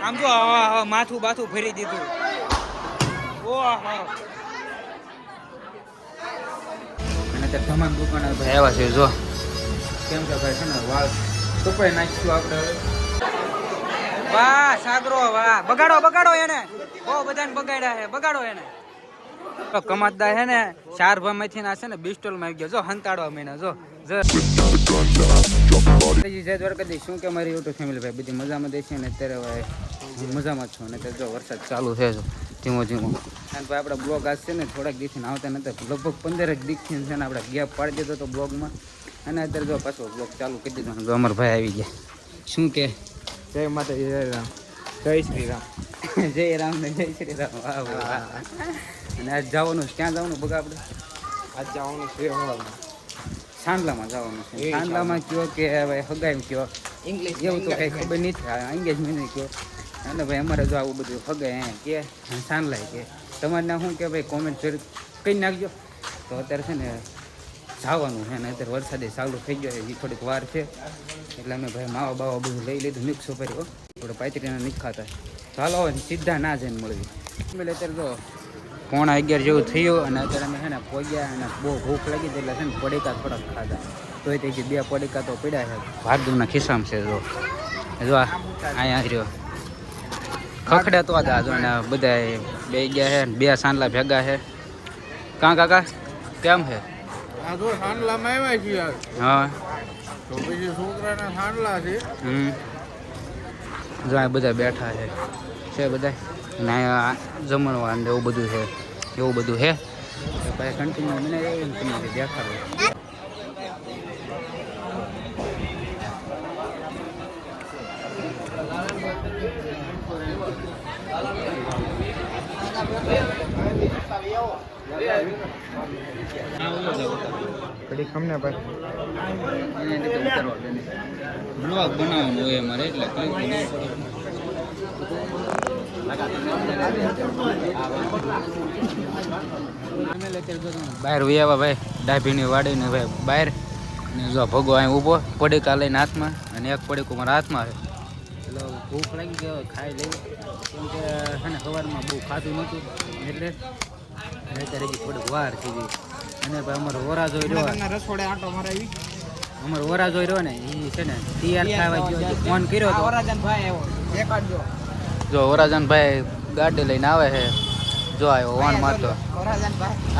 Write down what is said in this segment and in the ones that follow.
આમ જો માથું બાથું ફરી દીધું. ઓહો અને તે તમામ દુકાન ભાઈ આવ્યા છે જો. કેમ કે ભાઈ છે ને વાળ કપાઈ નાખ્યું આપણે. વાહ સાગરો વાહ. બગાડો એને. બહુ બધાને બગાડ્યા છે. બગાડો એને. તો કમાતદા હે ને 4 ભાઈમાંથી ના છે ને બિસ્ટોલ માં આવી ગયો જો હંતાડવા મહિના જો. જય દ્વારકાધીશ. શું કે મારી યુટ્યુબ ફેમિલી ભાઈ બધી મજામાં દેશે ને અત્યારે ભાઈ હું મજામાં છું અને જો વરસાદ ચાલુ છે ધીમો ધીમો. અને ભાઈ આપણે બ્લોગ આજ છે ને થોડાક દિવસથી આવતા નતા લગભગ 15 દિવસથી છે ને આપણે ગેપ પાડી દીધો તો બ્લોગમાં અને અત્યારે જો પાછો બ્લોગ ચાલુ કરી દીધો. જો અમારા ભાઈ આવી ગયા. શું કે જય માતાજી જય રામ જય શ્રી રામ જય રામ ને જય શ્રી રામ. વાહ વાહ. અને આજ જવાનું ક્યાં જવાનું બગા આપણે આજ જવાનું છે સાંડલામાં જવાનું છે. સાંડલામાં કયો કે ભાઈ હગાઈ કયો ઇંગ્લિશ એવું તો કંઈ ખબર નહીં થાય એંગેજમેન્ટ કયો. અને ભાઈ અમારે જો આવું બધું હગાઈ કે સાંડલાય કે તમારે ના શું કે ભાઈ કોમેન્ટ કરી નાખજો. તો અત્યારે છે ને જવાનું છે ને અત્યારે વરસાદે ચાલુ થઈ ગયો એ થોડીક વાર છે એટલે અમે ભાઈ માવા બાવા બધું લઈ લીધું મિક્સ ઉપર થોડો પાયત્રીના નહીં ખાતા ચાલો સીધા ના જઈને મળવી. અત્યારે જો 11:15 જેવું થયું અને અત્યારે અમે છે ને પહોંચ્યા અને બહુ ભૂખ લાગી એટલે છે ને પડીકા થોડાક ખાધા તોય તે 2 પડીકા તો પડ્યા છે ભાગદુના ખિસ્સામાં છે જો. જો અહીંયા રહ્યો ખખડે તો હતા જો ને બધા બે ગયા છે 2 સાંડલા ભેગા છે. કાં કાકા કેમ છે? આ જો સાંડલામાં આવ્યા છીએ હા તો પછી છોકરાના સાંડલા છે. જો આ બધા બેઠા છે બધા ને જમણવા ને એવું બધું છે ભાઈ કન્ટિન્યુ મને તમને દેખાડો. કડી ખમને ભાઈ બ્લોગ બનાવવાનું હોય અમારે એટલે બહાર વ્યાવા ભાઈ ડાભીની વાડીને ભાઈ બહાર ને જો ભગો અહીં ઊભો પડીકા લઈને હાથમાં અને એક પડીકું મારા હાથમાં છે એટલે ભૂખ લાગી ગયો ખાઈ લઈ કેમ કે છે ને સવારમાં બહુ ખાધું નહોતું એટલે અત્યારે હજી થોડીક વાર થઈ ગઈ. અને ભાઈ અમારો વરાજો રહ્યો રસોડે આંટો મરાવી અમારો વરાજો રહ્યો ને એ છે ને તૈયાર થવા ગયો ફોન કર્યો તો જો વરાજન ભાઈ ગાડી લઈને આવે છે જો આવ્યો વોન મારતો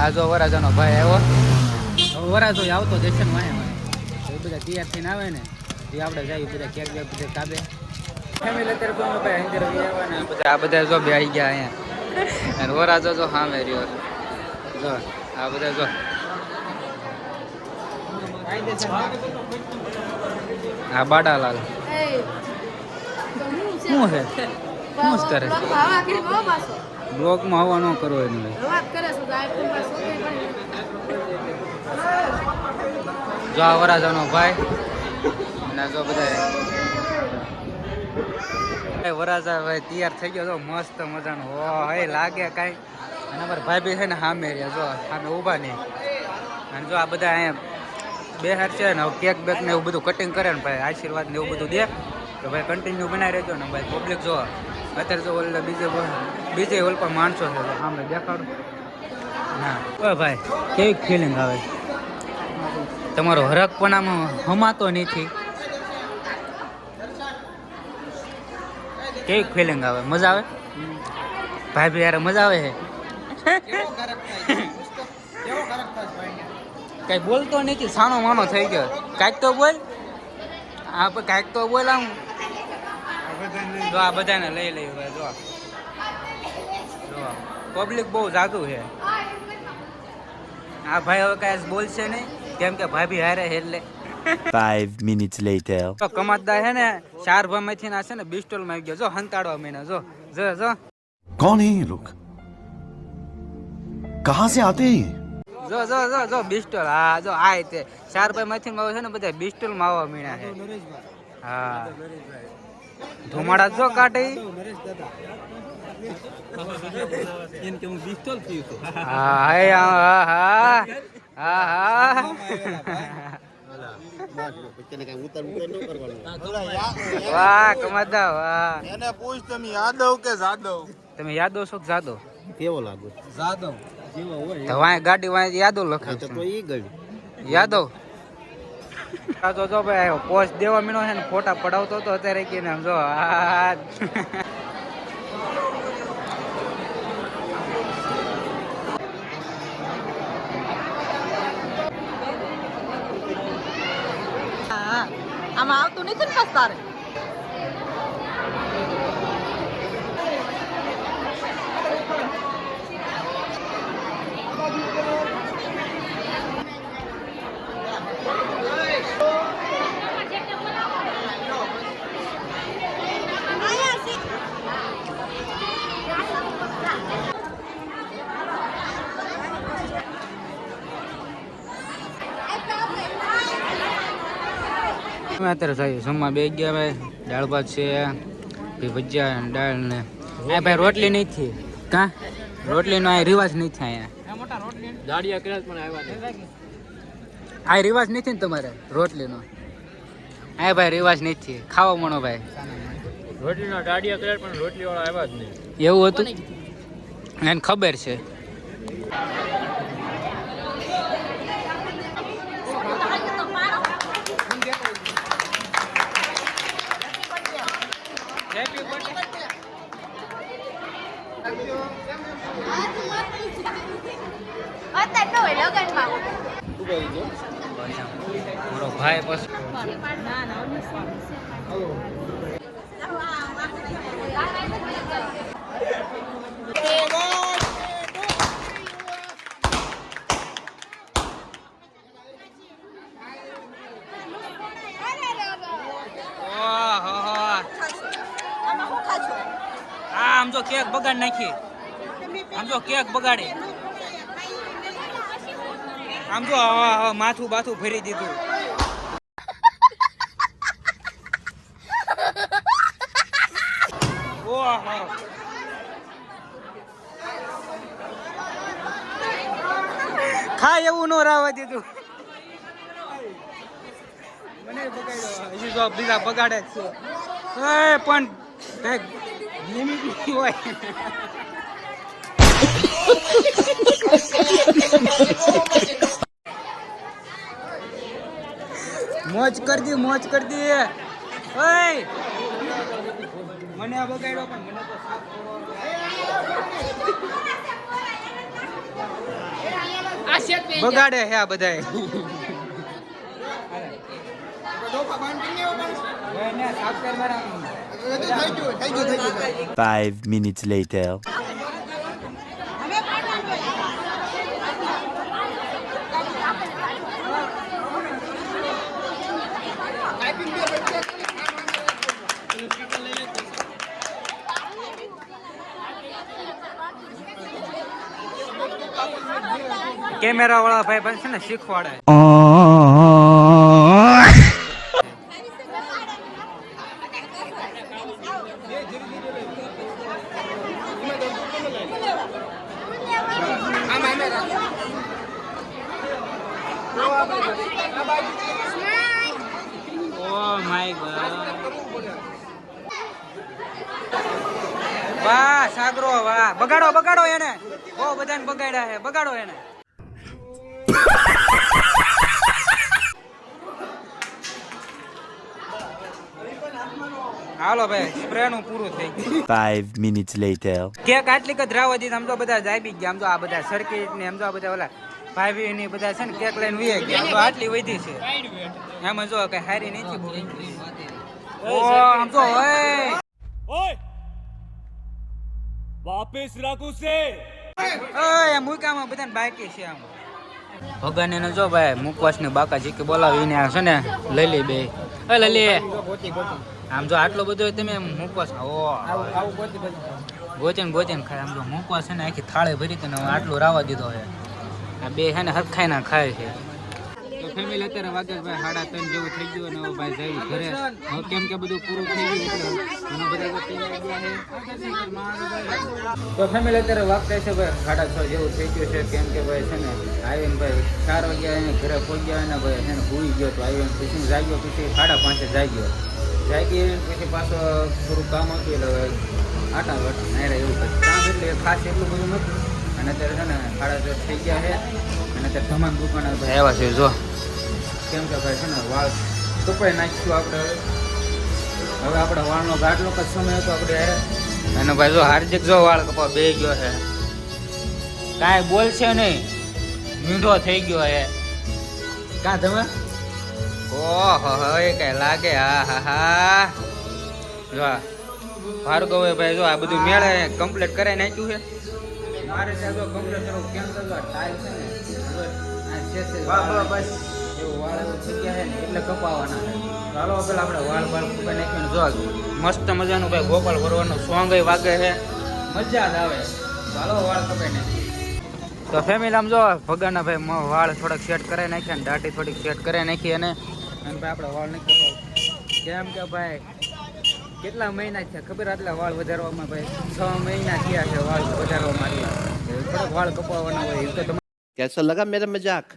આ જો વરાજાનો ભાઈ આવ્યો વરાજો આવતો દેશે ને વાય એ બધા તૈયાર થઈને આવે ને એ આપણે જાય બધા કેક બેક બધા કાબે ફેમિલી અત્યારે તો ભાઈ અંદર આવ્યા ને બધા આ બધા જો બેસી ગયા અહીંયા અને વરાજો જો સામે રહ્યો જો આ બધા જો આ બાડાલાલ શું છે શું કરે બ્લોકમાં હવા ન કરવો એનું જો આ વરાજાનો ભાઈ અને જો બધા વરાજા ભાઈ તૈયાર થઈ ગયો જો મસ્ત મજાનો ઓ હે લાગે કાંઈ અને અમારા ભાઈ બી છે ને સામે રહ્યા જો સામે ઊભા નહીં અને જો આ બધા અહીંયા બેહાર છે ને કેક બેક ને એવું બધું કટિંગ કરે ને ભાઈ આશીર્વાદ ને એવું બધું દે તો ભાઈ કન્ટિન્યુ બનાવી રહેજો ને ભાઈ પબ્લિક જો અત્યારે જો ઓલે બીજે ઓલ પર માણસો છે સામે દેખાડો ના ઓ ભાઈ કેવી ફિલિંગ આવે તમારો હરક પણ આમ હમાતો નથી કેવી ફિલિંગ આવે મજા આવે ભાઈ ભાઈ યાર મજા આવે છે કઈ બોલતો નથી સાનો માનો થઈ ગયો કાંઈક તો બોલ હા પણ કાંઈક તો બોલ આમ જો આ બધાને લઈ લઈ જો પબ્લિક બહુ જાદુ છે આ ભાઈ હવે કાંઈ બોલશે નહીં કેમ કે ભાઈ બી હારે એટલે 5 minutes later તો કમાતદા છે ને 4 ભાઈમાંથી ના છે ને બિસ્ટોલ માં આવી ગયો જો હંતાડવા મહિના જો कौन है ये लोग कहां से आते हैं જો બિસ્ટોલ હા જો આ તે 4 ભાઈમાંથી છે ને બધા બિસ્ટોલ માં આવવા મીણા છે હા ધુમાડા જો કાઢે હા વાહ કમાતા વાહ. એને પૂછ તમે યાદવ કે જાદવ? તમે યાદવ છો કે જાદવ? કેવો લાગુ? જાદવ જેવો હોય. તો વાય ગાડી વાય યાદવ લખે છે. તો ઈ ગયું યાદવ. આ તો જો ભાઈ પોસ્ટ દેવા મીનો છે ને ફોટા પડાવતો તો અત્યારે કે આમ જો આ આમાં આવતું નથી ને બસ તારે. અમે અત્યારે થઈ જમવા બે ગયા ભાઈ. દાળ ભાત છે, પછી ભજીયા અને દાળ ને આ ભાઈ રોટલી નહીં થઈ. કાં રોટલીનો આ રિવાજ નહીં થાય આ રિવાજ નથી ને તમારે રોટલીનો? આ ભાઈ રિવાજ નથી ખાવા મણો ભાઈ. રોટલીનો દાડિયા કર્યા પણ રોટલી વાળા આવ્યા જ નહીં. એવું હતું એને ખબર છે. મારો ભાઈ પછી આમ જો કેક બગાડ નાખી. આમ જો કેક બગાડી. આમ જો માથું બાથું ફરી દીધું. ઓહો ખાય એવું નો રાવા દીધું. મને બગાડ્યો. હજી જો બીજા બગાડે જ છે. પણ કઈક લિમિટ હોય. મોજ કર દી, મોજ કર દી. ઓય મને આ બગાડ્યો પણ મને તો સાફ કરવો. બગાડે હે આ બધાય. 5 minutes later. કેમેરા વાળા ભાઈ પણ છે ને શીખવાડે. Oh my god. વાહ સાગરો વાહ. બગાડો બગાડો એને. બહુ બધાને બગાડ્યા છે. બગાડો એને. હાલો ભાઈ સ્પ્રે નું પૂરું થઈ ગયું. 5 minutes later. કેક આટલી જ રાવા દીધી. આમ તો બધા જાબી ગયા. આમ તો આ બધા સર્કિટ ને આમ તો આ બધા ઓલા ભાઈ ની બધા છે ને કેક લઈને વી ગયા. આમ તો આટલી વધી છે. એમાં જો કઈ હારી નથી બહુ. ઓ આમ તો ઓય वापस रखो से ઓય મુકામાં બધાને બાકી છે. આમ ભગવાન ને જો ભાઈ મુકવાસ ને બાકા જે કે બોલાવીને આ છે ને લઈ લે બે. એ લઈ લે. આમ જો આટલો બધો તમે મુકવાસ ગોચન ગોચન ખાય. આમ જો મુકવાસ છે ને આખી થાળે ભરી તને આટલું રાવા દીધો છે. આ બે છે ને હરખાઈ ના ખાય છે. ફેમિલી અત્યારે વાગે ભાઈ 3:30 જેવું થઈ ગયું અને હવે ભાઈ જઈ ઘરે હવે કેમ કે બધું પૂરું થઈ ગયું એટલે ઘણા બધા તો તૈયાર ગયા છે તો ફેમિલી અત્યારે વાગતા છે ભાઈ 6:30 જેવું થઈ ગયું છે કેમ કે ભાઈ છે ને આવીને ભાઈ 4 વાગ્યા એને ઘરે પહોંચ્યા અને ભાઈ એને ભૂલી ગયો તો આવીને પછી જાગ્યો પછી 5:30 જાગ્યો પછી પાછો થોડું કામ હતું એટલે આટા વટ નાયરા એવું કંઈ કામ એટલે ખાસ એટલું બધું નહોતું અને અત્યારે છે ને 10:30 થઈ ગયા છે અને અત્યારે તમામ દુકાન ભાઈ આવ્યા છે જો કેમ કે ભાઈ છે ને વાળ કપાઈ નાખ્યું આપણે હવે આપણા વાળનો ગાટલો જ સમય હતો આપણે અને ભાઈ જો હાર્દિક જો વાળ કપા બે ગયો છે કાંઈ બોલશે નહીં મીંઢો થઈ ગયો હે કાં તમે ઓહો હવે કઈ લાગે હા જો ભાર્ગવે ભાઈ જો આ બધું મેળે કમ્પ્લીટ કરાવી નાખ્યું છે મારે ત્યાં જો કમ્પ્લીટ કરવું કેમ કરવું ટાઈલ છે ને બસ એવું વાળ થઈ ગયા છે ને એટલે કપાવાના છે ચાલો પેલા આપણે વાળ કપાઈ નાખીને જો મસ્ત મજાનું ભાઈ ગોપાલ ભરવાનું સોંગ વાગે છે મજા જ આવે ચાલો વાળ કપાઈ નાખીએ તો ફેમિલી આમ જો ભગાના ભાઈ વાળ થોડાક સેટ કરાવી નાખ્યા ને દાઢી થોડીક સેટ કરાવી નાખી અને ભાઈ આપણે વાળ નહીં કપાવ કેમ કે ભાઈ કેટલા મહિના થયા ખબર આટલા વાળ વધારવામાં ભાઈ 6 મહિના થયા છે વાળ વધારવામાં થોડાક વાળ કપાવવાના હોય એ તો તમારે कैसा लगा मेरा मजाक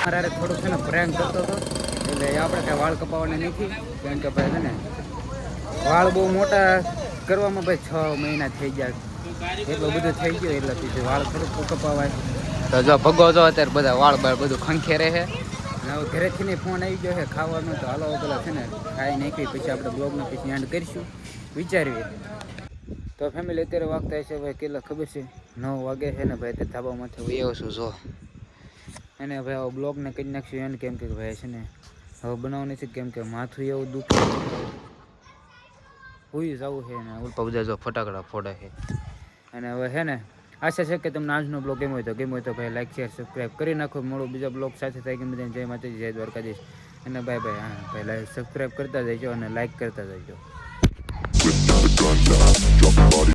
મારે થોડુંક છે ને પ્રેમ કરતો હતો એટલે આપણે કાંઈ વાળ કપાવવાના નથી કેમ કે ભાઈ છે ને વાળ બહુ મોટા કરવામાં ભાઈ 6 મહિના થઈ ગયા એટલું બધું થઈ ગયું એટલે પછી વાળ થોડુંક કપાવાય તો જો ભગો જો અત્યારે બધા વાળ બાળ બધું ખંખેરે છે અને હવે ઘરેથી ને ફોન આવી ગયો છે ખાવાનું તો હાલો પેલા છે ને ખાઈ નાખી પછી આપણે બ્લોગનો પછી એન્ડ કરીશું વિચારીએ તો ફેમિલી અત્યારે વાગતા હશે ભાઈ કેટલા ખબર છે 9 વાગે છે ને ભાઈ તે ધાબામાંથી વયો છું જો એને ભાઈ હવે બ્લોગને કરી નાખશું એને કેમ કે ભાઈ છે ને હવે બનાવવું નથી કેમ કે માથું એવું દુખે હુઈ જવું છે ને ઉલ્પા બધા જો ફટાકડા ફોડે છે અને હવે છે ને આશા છે કે તમને આજનો બ્લોગ ગમ્યો હોય તો ભાઈ લાઈક શેર સબસ્ક્રાઈબ કરી નાખો મળો બીજા બ્લોગ સાથે થાય કે બધાને જય માતાજી જય દ્વારકાધીશ અને બાય બાય હા ભાઈ સબસ્ક્રાઈબ કરતા જજો અને લાઈક કરતા જજો